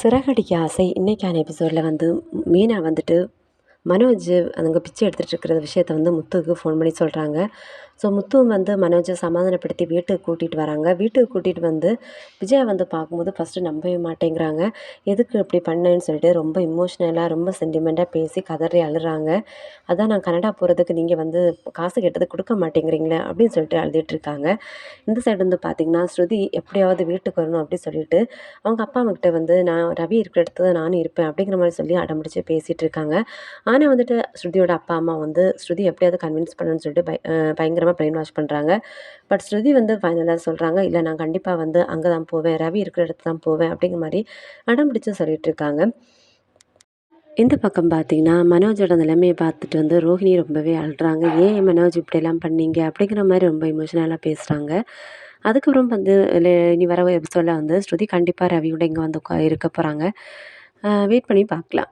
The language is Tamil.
சிறகடிக்க ஆசை இன்னைக்கான எபிசோடில் வந்து மீனா வந்துட்டு மனோஜ் அங்கே பிச்சை எடுத்துகிட்டு இருக்கிற விஷயத்த வந்து முத்துவுக்கு ஃபோன் பண்ணி சொல்கிறாங்க. ஸோ முத்துவும் வந்து மனோஜை சமாதானப்படுத்தி வீட்டுக்கு கூட்டிகிட்டு வராங்க. வீட்டுக்கு கூட்டிகிட்டு வந்து விஜயா வந்து பார்க்கும்போது ஃபஸ்ட்டு நம்பவே மாட்டேங்கிறாங்க. எதுக்கு இப்படி பண்ணேன்னு சொல்லிட்டு ரொம்ப இமோஷ்னலாக ரொம்ப சென்டிமெண்ட்டாக பேசி கதறி அழுறாங்க. அதான் நான் கனடா போகிறதுக்கு நீங்கள் வந்து காசு கேட்டது கொடுக்க மாட்டேங்கிறீங்களே அப்படின்னு சொல்லிட்டு அழுதுட்டுருக்காங்க. இந்த சைடு வந்து பார்த்திங்கன்னா ஸ்ருதி எப்படியாவது வீட்டுக்கு வரணும் அப்படி சொல்லிட்டு அவங்க அப்பா அம்மாக்கிட்ட வந்து நான் ரவி இருக்கிற இடத்துல தான் நானும் இருப்பேன் அப்படிங்கிற மாதிரி சொல்லி அடம்பிடிச்சு பேசிகிட்டு இருக்காங்க. ஆனால் வந்துட்டு ஸ்ருதியோட அப்பா அம்மா வந்து ஸ்ருதி எப்படியாவது கன்வின்ஸ் பண்ணணும்னு சொல்லிட்டு பயங்கரமாக பிரெயின் வாஷ் பண்ணுறாங்க. பட் ஸ்ருதி வந்து ஃபைனலாக சொல்கிறாங்க, இல்லை நான் கண்டிப்பாக வந்து அங்கே தான் போவேன், ரவி இருக்கிற இடத்துல தான் போவேன் அப்படிங்கிற மாதிரி அடம்பிடிச்சு சொல்லிட்டு இருக்காங்க. இந்த பக்கம் பார்த்தீங்கன்னா, மனோஜோட நிலைமைய பார்த்துட்டு வந்து ரோஹிணி ரொம்பவே அழுறாங்க. "ஏன் மனோஜ் இப்படியெல்லாம் பண்ணீங்க?" அப்படிங்கிற மாரி ரொம்ப எமோஷனலா பேசுறாங்க. அதுக்கப்புறம் வந்து இனி வர எபிசோட்ல வந்து ஸ்ருதி கண்டிப்பா ரவியோட இங்க வந்து இருக்க போறாங்க. வெயிட் பண்ணி பார்க்கலாம்.